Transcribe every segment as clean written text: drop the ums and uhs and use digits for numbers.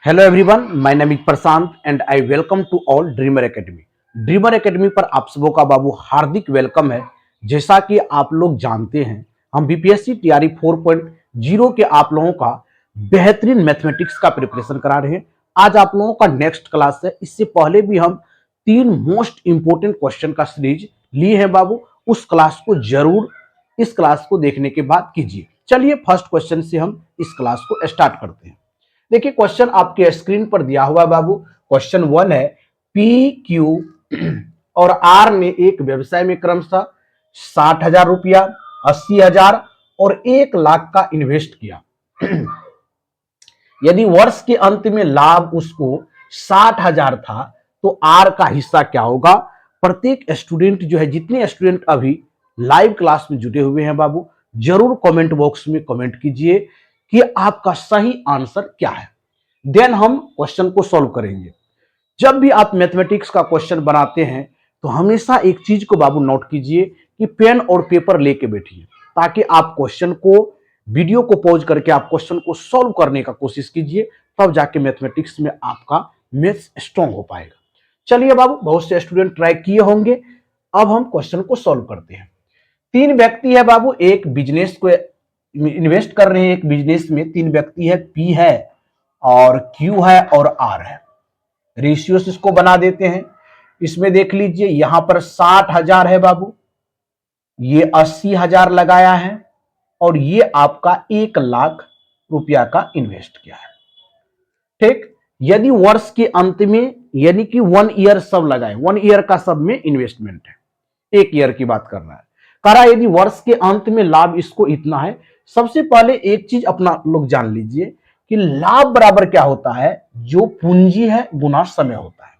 Hello everyone, my name is Prashant and I welcome to all dreamer academy. Dreamer academy पर आप सबों का बाबू हार्दिक welcome है। जैसा कि आप लोग जानते हैं, हम बीपीएससी टीआरई 4.0 के आप लोगों का बेहतरीन मैथमेटिक्स का प्रिपरेशन करा रहे हैं। आज आप लोगों का नेक्स्ट क्लास है। इससे पहले भी हम 3 मोस्ट इंपोर्टेंट क्वेश्चन का सीरीज लिए हैं बाबू। उस क्लास को जरूर इस क्लास को देखने के बाद कीजिए। चलिए फर्स्ट क्वेश्चन से हम इस क्लास को स्टार्ट करते हैं। देखिए क्वेश्चन आपके स्क्रीन पर दिया हुआ है बाबू। क्वेश्चन 1 है, पी क्यू और आर ने एक व्यवसाय में क्रमशः 60,000 रुपया, 80,000 और 1 लाख का इन्वेस्ट किया। यदि वर्ष के अंत में लाभ उसको 60,000 था तो आर का हिस्सा क्या होगा। प्रत्येक स्टूडेंट जो है, जितने स्टूडेंट अभी लाइव क्लास में जुटे हुए हैं बाबू, जरूर कमेंट बॉक्स में कमेंट कीजिए कि आपका सही आंसर क्या है। देन हम क्वेश्चन को सॉल्व करेंगे। जब भी आप मैथमेटिक्स का क्वेश्चन बनाते हैं तो हमेशा एक चीज को बाबू नोट कीजिए कि पेन और पेपर लेके बैठिए, ताकि आप क्वेश्चन को, वीडियो को पॉज करके आप क्वेश्चन को सॉल्व करने का कोशिश कीजिए। तब जाके मैथमेटिक्स में आपका मैथ्स स्ट्रांग हो पाएगा। चलिए बाबू, बहुत से स्टूडेंट ट्राई किए होंगे। अब हम क्वेश्चन को सॉल्व करते हैं। 3 व्यक्ति है बाबू, एक बिजनेस को इन्वेस्ट कर रहे हैं। एक बिजनेस में 3 व्यक्ति है, पी है और क्यू है और आर है। रेशियोस इसको बना देते हैं। इसमें देख लीजिए, यहां पर 60,000 है बाबू, ये 80,000 लगाया है और ये आपका 1 लाख रुपया का इन्वेस्ट किया है। ठीक, यदि वर्ष के अंत में, यानी कि 1 ईयर सब लगाए, 1 ईयर का सब में इन्वेस्टमेंट है, 1 ईयर की बात कर रहा है। कह रहा है यदि वर्ष के अंत में लाभ इसको इतना है। सबसे पहले एक चीज अपना लोग जान लीजिए कि लाभ बराबर क्या होता है, जो पूंजी है गुना समय होता है।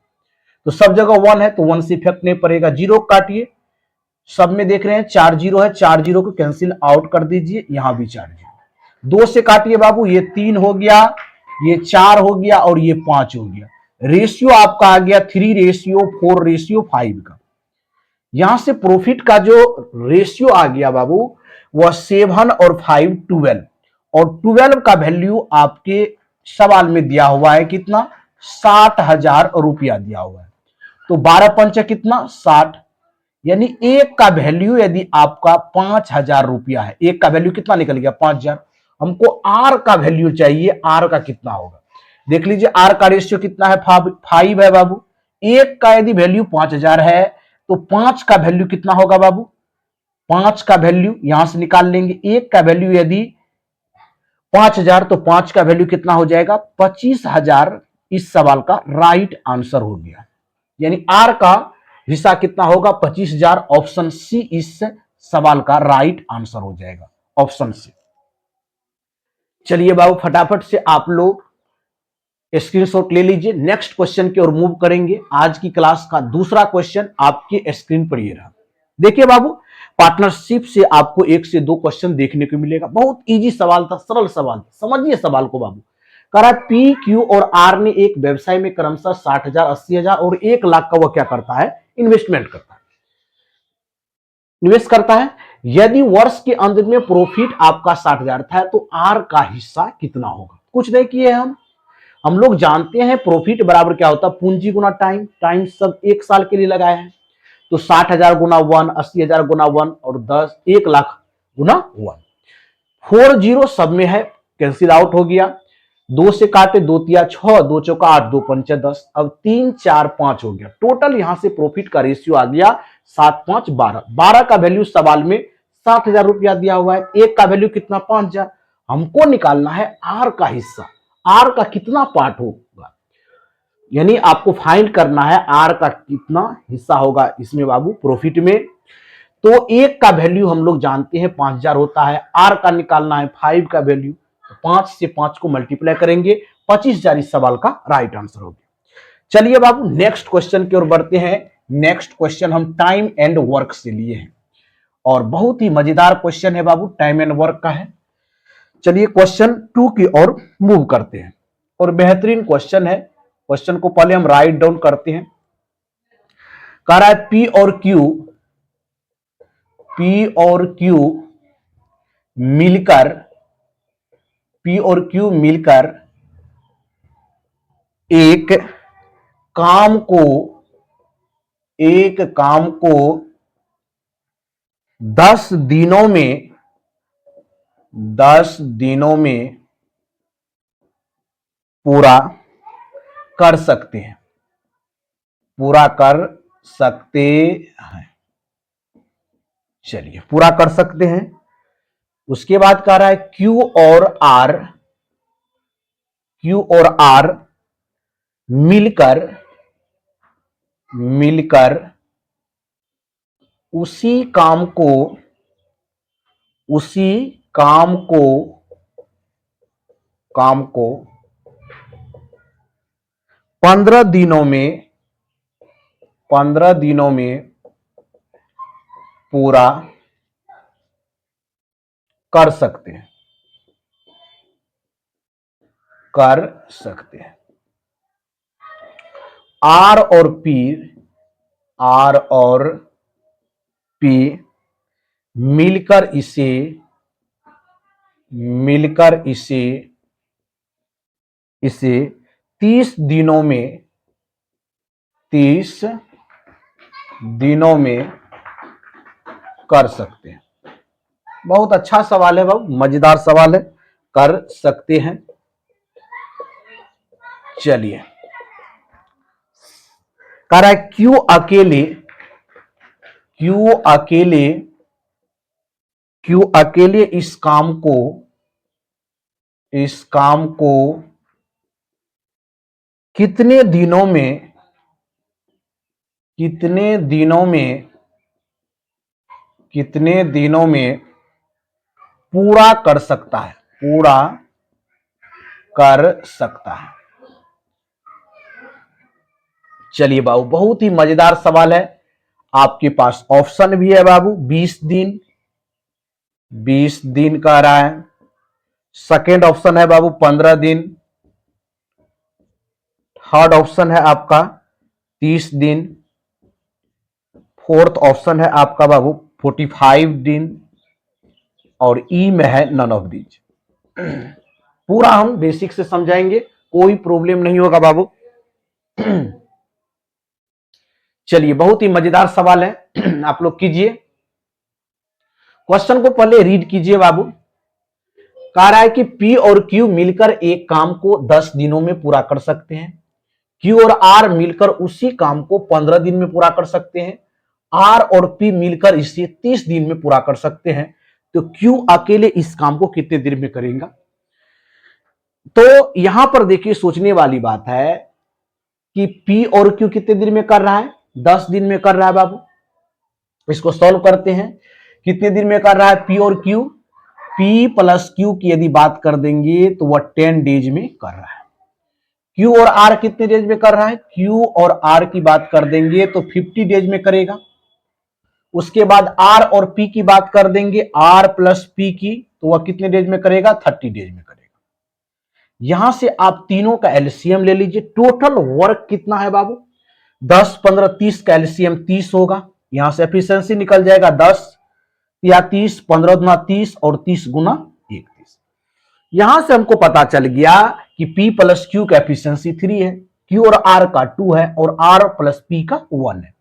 तो सब जगह 1 है तो 1 से इफेक्ट नहीं पड़ेगा, 0 काटिए। सब में देख रहे हैं 4 जीरो है, 4 जीरो को कैंसिल आउट कर दीजिए, यहां भी 4 जीरो। 2 से काटिए बाबू, ये 3 हो गया, ये 4 हो गया और ये 5 हो गया। रेशियो आपका आ गया 3:4:5 का। यहां से प्रॉफिट का जो रेशियो आ गया बाबू, वह 7 और 5 12, और 12 का वैल्यू आपके सवाल में दिया हुआ है कितना, 60,000 रुपया दिया हुआ है। तो 12 पंच कितना, 60। यानी एक का वैल्यू यदि आपका 5,000 रुपया है, एक का वैल्यू कितना निकल गया, 5,000। हमको आर का वैल्यू चाहिए, आर का कितना होगा। देख लीजिए, आर का रेशियो कितना है, 5 है बाबू। एक का यदि वैल्यू 5,000 है तो 5 का वैल्यू कितना होगा बाबू, 5 का वैल्यू यहां से निकाल लेंगे। एक का वैल्यू यदि 5,000 तो 5 का वैल्यू कितना हो जाएगा, 25,000। इस सवाल का राइट आंसर हो गया। यानी आर का हिस्सा कितना होगा, 25,000। ऑप्शन सी इस सवाल का राइट आंसर हो जाएगा, ऑप्शन सी। चलिए बाबू, फटाफट से आप लोग स्क्रीनशॉट ले लीजिए। नेक्स्ट क्वेश्चन की ओर मूव करेंगे। आज की क्लास का दूसरा क्वेश्चन आपके स्क्रीन पर ये रहा। देखिए बाबू, पार्टनरशिप से आपको 1 से 2 क्वेश्चन देखने को मिलेगा। बहुत इजी सवाल था, सरल सवाल था। समझिए सवाल को बाबू। कह रहा है पी क्यू और आर ने एक व्यवसाय में क्रमशः 60,000, 80,000 और 1 लाख का वह क्या करता है, इन्वेस्टमेंट करता है, निवेश करता है। यदि वर्ष के अंत में प्रॉफिट आपका 60,000 था तो आर का हिस्सा कितना होगा। कुछ नहीं किए हम लोग जानते हैं प्रॉफिट बराबर क्या होता है, पूंजी गुना टाइम। टाइम सब 1 साल के लिए लगाए हैं, तो 60,000 गुना 1, 80,000 गुना 1 और 1 लाख गुना 1। 4 जीरो सब में है, कैंसिल आउट हो गया। 2 से काटे, 2 तिया 6, 2 चौका 8, 2 पंचे 10। अब 3 4 5 हो गया। टोटल यहां से प्रॉफिट का रेशियो आ गया 7 5 12। 12 का वैल्यू सवाल में 60,000 रुपया दिया हुआ है। एक का वैल्यू कितना, 5,000। हमको निकालना है आर का हिस्सा, आर का कितना पार्ट होगा। यानी आपको फाइंड करना है आर का कितना हिस्सा होगा इसमें बाबू, प्रॉफिट में। तो एक का वैल्यू हम लोग जानते हैं 5,000 होता है, आर का निकालना है 5 का वैल्यू। तो 5 से 5 को मल्टीप्लाई करेंगे, 25,000 इस सवाल का राइट आंसर होगा। चलिए बाबू, नेक्स्ट क्वेश्चन की ओर बढ़ते हैं। नेक्स्ट क्वेश्चन हम टाइम एंड वर्क से लिए हैं और बहुत ही मजेदार क्वेश्चन है बाबू, टाइम एंड वर्क का है। चलिए क्वेश्चन 2 की ओर मूव करते हैं और बेहतरीन क्वेश्चन है। क्वेश्चन को पहले हम राइट डाउन करते हैं। कह रहा है पी और क्यू मिलकर, पी और क्यू मिलकर एक काम को एक काम को 10 दिनों में 10 दिनों में पूरा कर सकते हैं, पूरा कर सकते हैं। चलिए, पूरा कर सकते हैं। उसके बाद कह रहा है क्यू और आर मिलकर मिलकर उसी काम को उसी काम को काम को 15 दिनों में 15 दिनों में पूरा कर सकते हैं, कर सकते हैं। आर और पी मिलकर इसे 30 दिनों में 30 दिनों में कर सकते हैं। बहुत अच्छा सवाल है बाबू, मजेदार सवाल है, कर सकते हैं। चलिए, कह रहा है क्यों अकेले इस काम को कितने दिनों में पूरा कर सकता है, पूरा कर सकता है। चलिए बाबू, बहुत ही मजेदार सवाल है। आपके पास ऑप्शन भी है बाबू। 20 दिन कह रहा है। सेकेंड ऑप्शन है बाबू 15 दिन। थर्ड ऑप्शन है आपका 30 दिन। फोर्थ ऑप्शन है आपका बाबू 45 दिन। और ई में है नन ऑफ दीज। पूरा हम बेसिक से समझाएंगे, कोई प्रॉब्लम नहीं होगा बाबू। चलिए, बहुत ही मजेदार सवाल है। आप लोग कीजिए, क्वेश्चन को पहले रीड कीजिए बाबू। कह रहा है कि पी और क्यू मिलकर एक काम को 10 दिनों में पूरा कर सकते हैं। क्यू और आर मिलकर उसी काम को 15 दिन में पूरा कर सकते हैं। आर और पी मिलकर इसे 30 दिन में पूरा कर सकते हैं। तो क्यू अकेले इस काम को कितने दिन में करेगा? तो यहां पर देखिए, सोचने वाली बात है कि पी और क्यू कितने दिन में कर रहा है? 10 दिन में कर रहा है बाबू। इसको सॉल्व करते हैं। कितने दिन में कर रहा है पी और क्यू? पी प्लस क्यू की यदि बात कर देंगे तो वह 10 डेज में कर रहा है। क्यू और आर कितने डेज में कर रहा है? क्यू और आर की बात कर देंगे तो 50 डेज में करेगा। उसके बाद आर और पी की बात कर देंगे, आर प्लस पी की, तो वह कितने डेज में करेगा? 30 डेज में करेगा। यहां से आप तीनों का एलसीएम ले लीजिए। टोटल वर्क कितना है बाबू? 10 15 30 का एलसीएम 30 होगा। यहां से एफिशिएंसी निकल जाएगा 10 या 30, 15 गुना 30 और 30 गुना 31। यहां से हमको पता चल गया कि P प्लस Q का एफिशिएंसी 3 है, Q और R का 2 है और R प्लस P का 1 है।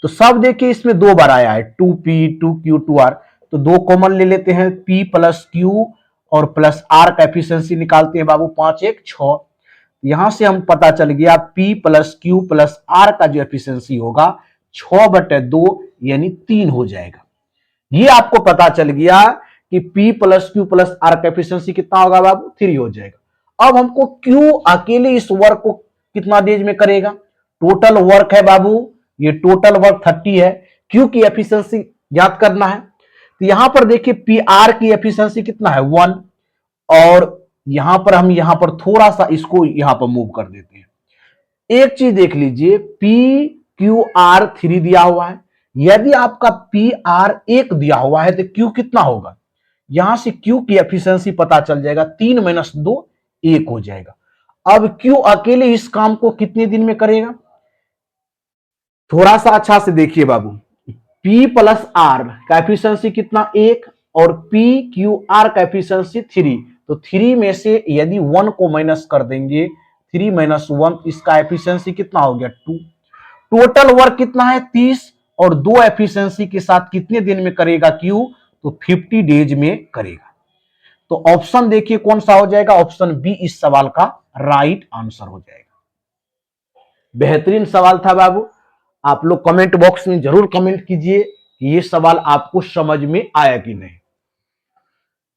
तो सब देखिए इसमें 2 बार आया है, 2P 2Q 2R। तो 2 कॉमन ले लेते हैं, P प्लस Q और प्लस R का एफिशिएंसी निकालते हैं बाबू, 5 1 6। यहां से हम पता चल गया P plus Q plus R का जो एफिशिएंसी होगा 6/2 यानी 3 हो जाएगा। ये आपको पता चल गया कि P plus Q plus R का एफिशिएंसी कितना होगा बाबू? 3 हो जाएगा। अब हमको Q अकेले इस वर्क को कितना डेज में करेगा? टोटल वर्क है बाबू, ये टोटल वर्क 30 है। Q की एफिशिएंसी याद करना है। तो यहां पर देखिए PR की एफिशिएंसी कितना है? 1। और यहां पर हम यहां पर थोड़ा सा इसको यहां पर मूव कर देते हैं। एक चीज देख लीजिए, PQR 3 दिया हुआ है। यदि आपका PR 1 दिया हुआ है तो Q कितना होगा? यहां से Q की एफिशिएंसी पता चल जाएगा, 3 - 2 1 हो जाएगा। अब Q अकेले इस काम को कितने दिन में करेगा? थोड़ा सा अच्छा से देखिए बाबू, P प्लस R का एफिशिएंसी कितना? 1 और PQR का एफिशिएंसी 3। तो 3 में से यदि 1 को माइनस कर देंगे, 3 - 1, इसका एफिशिएंसी कितना हो गया 2। टोटल वर्क कितना है 30, और 2 एफिशिएंसी के साथ कितने दिन में करेगा क्यू, तो 50 डेज में करेगा। तो ऑप्शन देखिए कौन सा हो जाएगा, ऑप्शन बी इस सवाल का राइट आंसर हो जाएगा। बेहतरीन सवाल था बाबू, आप लोग कमेंट बॉक्स में जरूर कमेंट कीजिए कि ये सवाल आपको समझ में आया कि नहीं।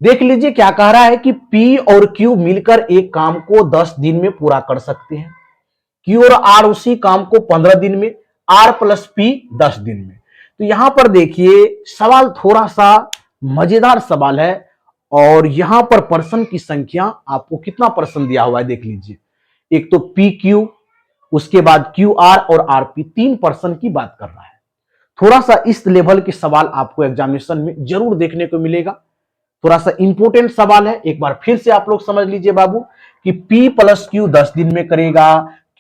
देख लीजिए क्या कह रहा है कि P और Q मिलकर एक काम को 10 दिन में पूरा कर सकते हैं, Q और R उसी काम को 15 दिन में, R प्लस P 10 दिन में। तो यहां पर देखिए सवाल थोड़ा सा मजेदार सवाल है, और यहां पर पर्सन की संख्या आपको कितना पर्सन दिया हुआ है देख लीजिए। एक तो PQ, उसके बाद QR और RP, 3 पर्सन की बात कर रहा है। थोड़ा सा इस लेवल के सवाल आपको एग्जामिनेशन में जरूर देखने को मिलेगा, थोड़ा सा इंपोर्टेंट सवाल है। एक बार फिर से आप लोग समझ लीजिए बाबू कि P प्लस Q 10 दिन में करेगा,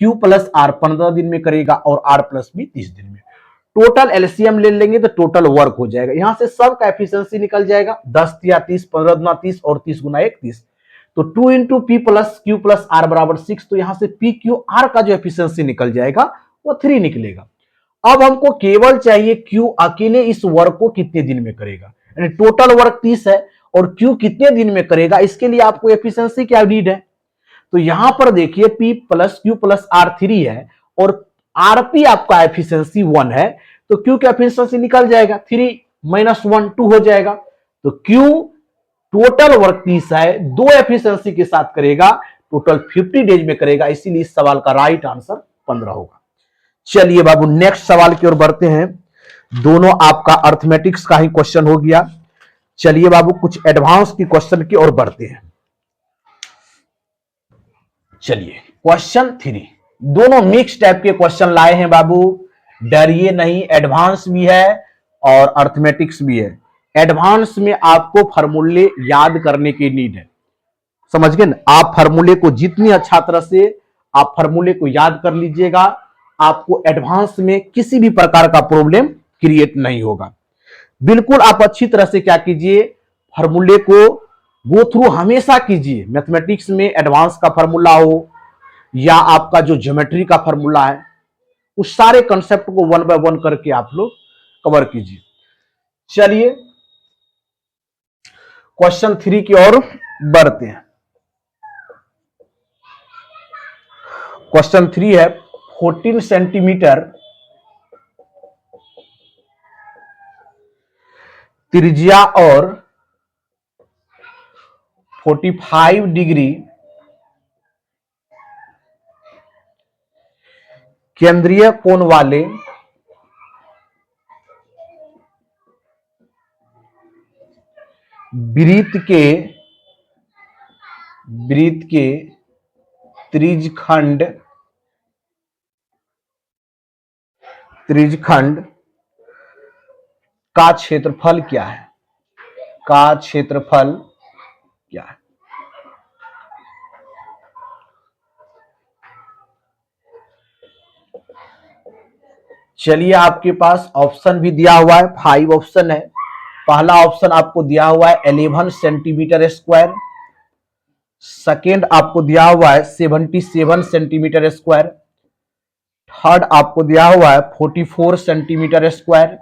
Q प्लस R 15 दिन में करेगा, और R प्लस B 30 दिन में। टोटल एलसीएम ले लेंगे तो टोटल वर्क हो जाएगा, यहां से सब का एफिशिएंसी निकल जाएगा, 10 या 30, 15 गुना 30 और 30 गुना 1 30। तो 2 into P plus Q plus R बराबर 6, तो यहां से PQR का जो एफिशिएंसी निकल जाएगा वो 3 निकलेगा। अब हमको केवल चाहिए Q अकेले इस वर्क को कितने दिन में करेगा, यानी टोटल वर्क 30 है और Q कितने दिन में करेगा, इसके लिए आपको एफिशिएंसी क्या नीड है। तो यहां पर देखिए P plus Q plus R 3 है और RP आपका एफिशिएंसी 1 है, तो Q का एफिशिएंसी निकल जाएगा 3 माइनस 1 2 हो जाएगा। तो Q टोटल वर्क 30 है, 2 एफिशिएंसी के साथ करेगा, टोटल 50 डेज में करेगा, इसीलिए इस सवाल का राइट आंसर 15 होगा। चलिए बाबू नेक्स्ट सवाल की ओर बढ़ते हैं। दोनों आपका अर्थमेटिक्स का ही क्वेश्चन हो गया। चलिए बाबू कुछ एडवांस की क्वेश्चन की ओर बढ़ते हैं। चलिए क्वेश्चन 3, दोनों मिक्स टाइप के क्वेश्चन लाए हैं बाबू, डरिए नहीं, एडवांस भी है और अर्थमेटिक्स भी है। एडवांस में आपको फॉर्मूले याद करने की नीड है, समझ गए ना। आप फॉर्मूले को जितनी अच्छा तरह से आप फॉर्मूले को याद कर लीजिएगा, आपको एडवांस में किसी भी प्रकार का प्रॉब्लम क्रिएट नहीं होगा। बिल्कुल आप अच्छी तरह से क्या कीजिए, फॉर्मूले को गो थ्रू हमेशा कीजिए। मैथमेटिक्स में एडवांस का फॉर्मूला हो या आपका जो ज्योमेट्री का फॉर्मूला है, उस सारे कंसेप्ट को 1 बाय 1 करके आप लोग कवर कीजिए। चलिए क्वेश्चन 3 की ओर बढ़ते हैं। क्वेश्चन 3 है 14 सेंटीमीटर त्रिज्या और 45 डिग्री केंद्रीय कोण वाले वृत्त के त्रिज्यखंड का क्षेत्रफल क्या है, का क्षेत्रफल क्या है। चलिए आपके पास ऑप्शन भी दिया हुआ है, 5 ऑप्शन है। पहला ऑप्शन आपको दिया हुआ है 11 सेंटीमीटर स्क्वायर, सेकेंड आपको दिया हुआ है 77 सेंटीमीटर स्क्वायर, थर्ड आपको दिया हुआ है 44 सेंटीमीटर स्क्वायर,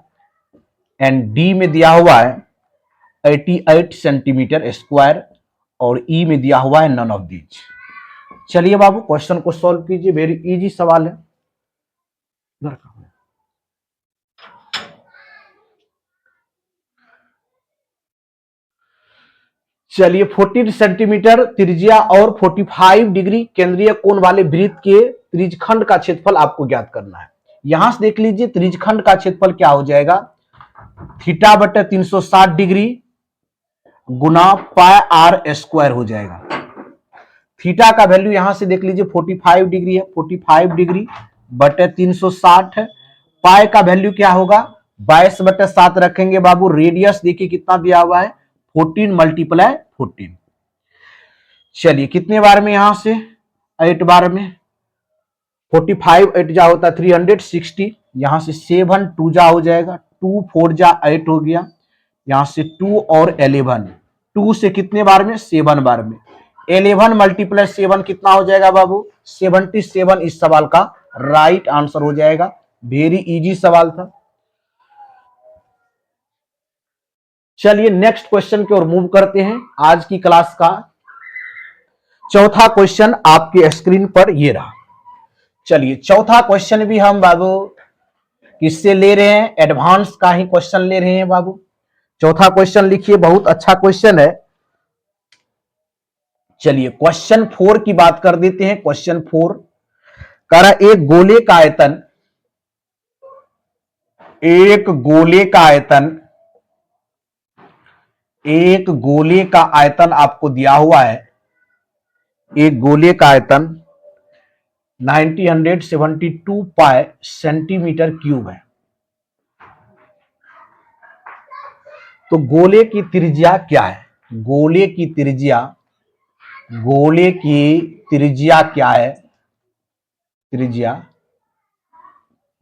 एंड डी में दिया हुआ है 88 सेंटीमीटर स्क्वायर, और ई में दिया हुआ है नन ऑफ दीज। चलिए बाबू क्वेश्चन को सॉल्व कीजिए, वेरी इजी सवाल है। चलिए 14 सेंटीमीटर त्रिज्या और 45 डिग्री केंद्रीय कोण वाले वृत्त के त्रिज्यखंड का क्षेत्रफल आपको ज्ञात करना है। यहां से देख लीजिए त्रिज्यखंड का क्षेत्रफल क्या हो जाएगा, थीटा बटे 360 डिग्री गुना पाई आर स्क्वायर हो जाएगा। थीटा का वैल्यू यहां से देख लीजिए 45 डिग्री है, 45 डिग्री बटे 360 है। पाई का वैल्यू क्या होगा, 22 बटे 7 रखेंगे बाबू। रेडियस देखिए कितना दिया हुआ है 14 मल्टीप्लाई 14। चलिए कितने बार में, यहां से 8 बार में। 45 8 जा होता है 360, यहां से 7 2 जा हो जाएगा, 2 4 जा 8 हो गया, यहां से 2 और 11, 2 से कितने बार में 7 बार में, 11 मल्टीप्लस 7 कितना हो जाएगा बाबू? 77 इस सवाल का राइट आंसर हो जाएगा। वेरी इजी सवाल था। चलिए नेक्स्ट क्वेश्चन की ओर मूव करते हैं। आज की क्लास का चौथा क्वेश्चन आपके स्क्रीन पर ये रहा। चलिए चौथा क्वेश्चन भी हम बाबू किससे ले रहे हैं? एडवांस का ही क्वेश्चन ले रहे हैं बाबू। चौथा क्वेश्चन लिखिए, बहुत अच्छा क्वेश्चन है। चलिए क्वेश्चन 4 की बात कर देते हैं। क्वेश्चन 4 कह रहा एक गोले का आयतन आपको दिया हुआ है। एक गोले का आयतन 972 पाई सेंटीमीटर क्यूब है। तो गोले की त्रिज्या क्या है? गोले की त्रिज्या क्या है? त्रिज्या,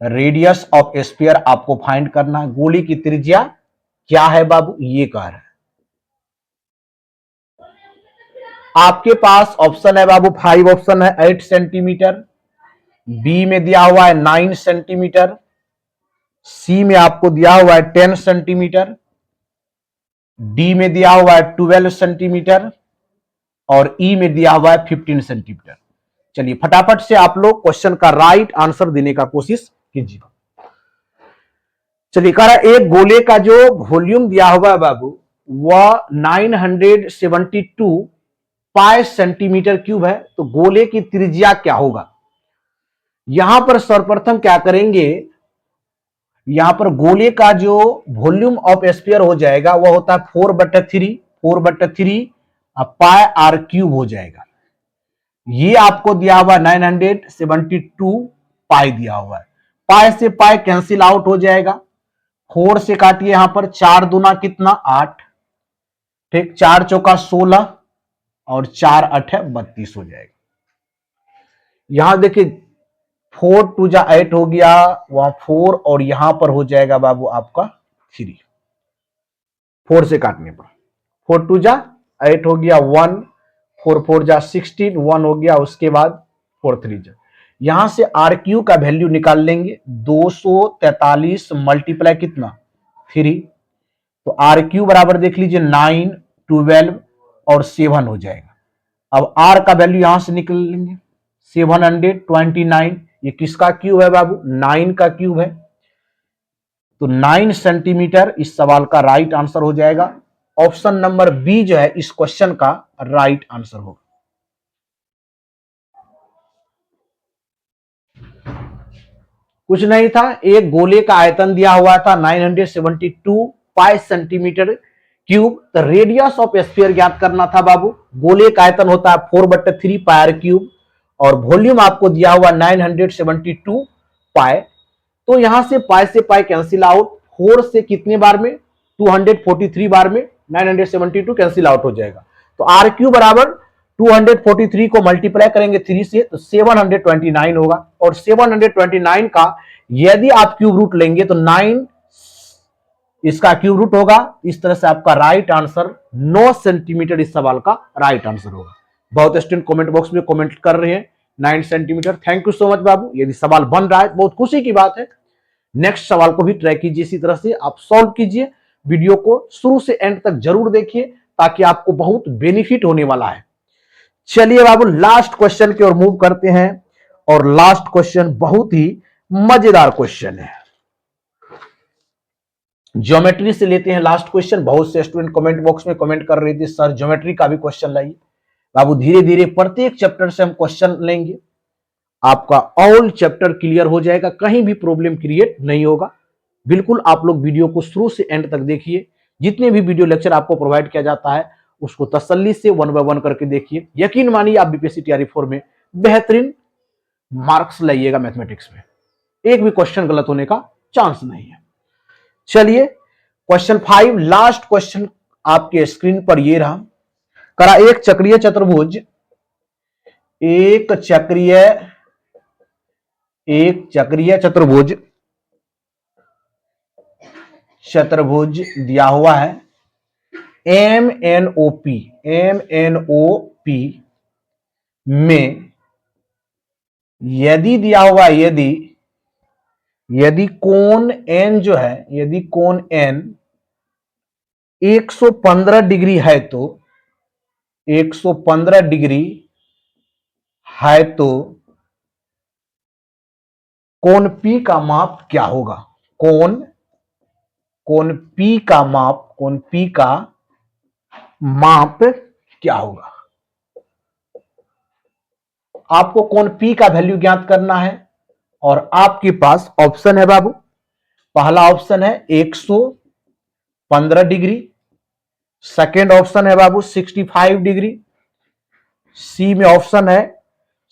रेडियस ऑफ स्फीयर आपको फाइंड करना है। गोले की त्रिज्या क्या है बाबू? ये कह रहा है। आपके पास ऑप्शन है बाबू, 5 ऑप्शन है। 8 सेंटीमीटर, बी में दिया हुआ है 9 सेंटीमीटर, सी में आपको दिया हुआ है 10 सेंटीमीटर, डी में दिया हुआ है 12 सेंटीमीटर और ई में दिया हुआ है 15 सेंटीमीटर। चलिए फटाफट से आप लोग क्वेश्चन का राइट आंसर देने का कोशिश कीजिए। चलिए कह रहा है एक गोले का जो वॉल्यूम दिया हुआ है बाबू वह 972 पाई सेंटीमीटर क्यूब है। तो गोले की त्रिज्या क्या होगा? यहां पर सर्वप्रथम क्या करेंगे, यहां पर गोले का जो वॉल्यूम ऑफ स्फीयर हो जाएगा वह होता है 4/3 पाई आर क्यूब हो जाएगा। ये आपको दिया हुआ 972 पाई दिया हुआ है। पाई से पाई कैंसिल आउट हो जाएगा। 4 से काटिए, यहां पर 4 दूना कितना? 8, ठीक, 4 चौका 16 और 4 8 32 हो जाएगा। यहां देखिए 4 2 जा 8 हो गया, वहां 4 और यहां पर हो जाएगा बाबू आपका 3। 4 से काटने पर 4 2 जा 8 हो गया, 1 4 4 जा 16, 1 हो गया, उसके बाद 4 3 जा। यहां से आर क्यू का वैल्यू निकाल लेंगे। 243 मल्टीप्लाई कितना? 3। तो आर क्यू बराबर देख लीजिए 9 12 और 7 हो जाएगा। अब आर का वैल्यू यहां से निकल लेंगे 729। ये किसका क्यूब है बाबू? 9 का क्यूब है। तो 9 सेंटीमीटर इस सवाल का राइट आंसर हो जाएगा। ऑप्शन नंबर बी जो है इस क्वेश्चन का राइट आंसर होगा। कुछ नहीं था, एक गोले का आयतन दिया हुआ था 972 पाई सेंटीमीटर क्यूब। तो रेडियस ऑफ स्फीयर ज्ञात करना था बाबू। गोले का आयतन होता है 4/3 पाई आर क्यूब और वॉल्यूम आपको दिया हुआ 972 पाई। तो यहां से पाई कैंसिल आउट। 4 से कितने बार में? 243 बार में 972 कैंसिल आउट हो जाएगा। तो आर क्यू बराबर 243 को मल्टीप्लाई करेंगे 3 से तो 729 होगा। और 729 का यदि आप क्यूब रूट लेंगे तो 9 इसका क्यूब रूट होगा। इस तरह से आपका राइट आंसर 9 सेंटीमीटर इस सवाल का राइट आंसर होगा। बहुत स्टूडेंट कमेंट बॉक्स में कमेंट कर रहे हैं 9 centimetre. Thank you so much बाबू। यदि सवाल बन रहा है बहुत खुशी की बात है। नेक्स्ट सवाल को भी ट्राई कीजिए, इसी तरह से आप सॉल्व कीजिए। वीडियो को शुरू से एंड तक जरूर देखिए ताकि आपको बहुत बेनिफिट होने वाला है। चलिए बाबू लास्ट क्वेश्चन की ओर मूव करते हैं और लास्ट क्वेश्चन बहुत ही मजेदार क्वेश्चन है। ज्योमेट्री से लेते हैं लास्ट क्वेश्चन। बहुत से स्टूडेंट कमेंट बॉक्स में कमेंट कर रहे थे सर ज्योमेट्री का भी क्वेश्चन लाइए। बाबू धीरे धीरे प्रत्येक चैप्टर से हम क्वेश्चन लेंगे, आपका ऑल चैप्टर क्लियर हो जाएगा, कहीं भी प्रॉब्लम क्रिएट नहीं होगा। बिल्कुल आप लोग वीडियो को शुरू से एंड तक देखिए। जितने भी वीडियो लेक्चर आपको प्रोवाइड किया जाता है उसको तसल्ली से 1 बाय 1 करके देखिए। यकीन मानिए आप बीपीएससी तैयारी 4 में बेहतरीन मार्क्स लाइएगा। मैथमेटिक्स में एक भी क्वेश्चन गलत होने का चांस नहीं है। चलिए क्वेश्चन 5 लास्ट क्वेश्चन आपके स्क्रीन पर ये रहा। करा एक चक्रीय चतुर्भुज चतुर्भुज दिया हुआ है MNOP पी में यदि दिया हुआ यदि कोण एन जो है, यदि कोण एन 115 डिग्री है तो 115 डिग्री है तो कोण पी का माप क्या होगा? कोण पी का माप क्या होगा? आपको कोण पी का वैल्यू ज्ञात करना है और आपके पास ऑप्शन है बाबू। पहला ऑप्शन है 115 डिग्री, सेकेंड ऑप्शन है बाबू 65 डिग्री, सी में ऑप्शन है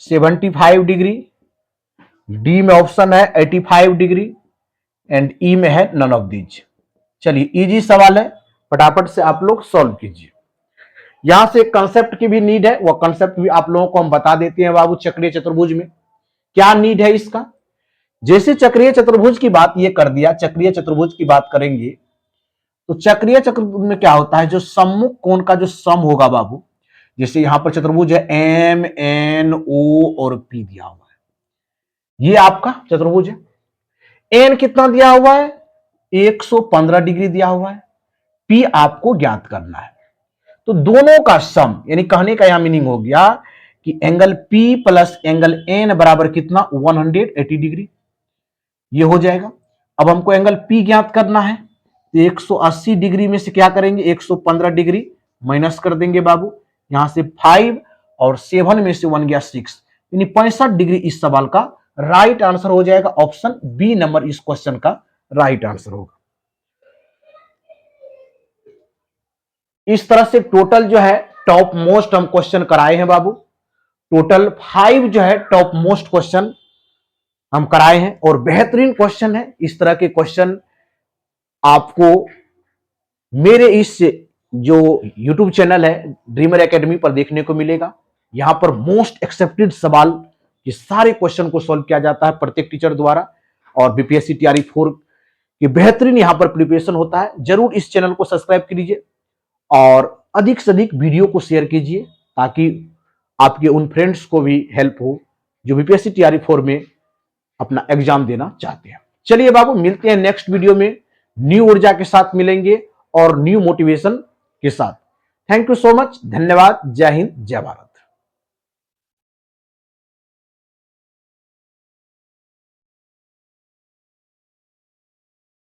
75 डिग्री, डी में ऑप्शन है 85 डिग्री एंड ई में है नन ऑफ दीज। चलिए इजी सवाल है, फटाफट से आप लोग सॉल्व कीजिए। यहां से कंसेप्ट की भी नीड है, वह कंसेप्ट भी आप लोगों को हम बता देते हैं बाबू। चक्रीय चतुर्भुज में क्या नीड है इसका? जैसे चक्रीय चतुर्भुज की बात ये कर दिया, चक्रीय चतुर्भुज की बात करेंगे तो चक्रीय चतुर्भुज में क्या होता है, जो सम्मुख कोण का जो सम होगा बाबू, जैसे यहां पर चतुर्भुज है एम एन ओ और पी दिया हुआ है, ये आपका चतुर्भुज है। एन कितना दिया हुआ है? 115 डिग्री दिया हुआ है। पी आपको ज्ञात करना है, तो दोनों का सम, यानी कहने का यहां मीनिंग हो गया कि angle P plus angle N बराबर कितना? 180 डिग्री, ये हो जाएगा। अब हमको एंगल पी ज्ञात करना है, तो 180 डिग्री में से क्या करेंगे? 115 डिग्री माइनस कर देंगे बाबू। यहां से 5 और 7 में से 1 गया 6, यानी 65 डिग्री इस सवाल का राइट आंसर हो जाएगा। ऑप्शन बी नंबर इस क्वेश्चन का राइट आंसर होगा। इस तरह से टोटल जो है टॉप मोस्ट हम क्वेश्चन कराए हैं बाबू। टोटल 5 जो है टॉप मोस्ट क्वेश्चन हम कराए हैं और बेहतरीन क्वेश्चन है। इस तरह के क्वेश्चन आपको मेरे इस जो YouTube चैनल है ड्रीमर एकेडमी पर देखने को मिलेगा। यहां पर मोस्ट एक्सेप्टेड सवाल के सारे क्वेश्चन को सॉल्व किया जाता है प्रत्येक टीचर द्वारा, और बीपीएससी तैयारी 4 की बेहतरीन यहां पर प्रिपरेशन होता है। जरूर इस चैनल को सब्सक्राइब कीजिए और अधिक से अधिक वीडियो को शेयर कीजिए ताकि आपके उन फ्रेंड्स को भी हेल्प हो जो बीपीएससी तैयारी 4 में अपना एग्जाम देना चाहते हैं। चलिए बाबू, मिलते हैं नेक्स्ट वीडियो में, न्यू ऊर्जा के साथ मिलेंगे और न्यू मोटिवेशन के साथ। थैंक यू सो मच, धन्यवाद, जय हिंद, जय भारत।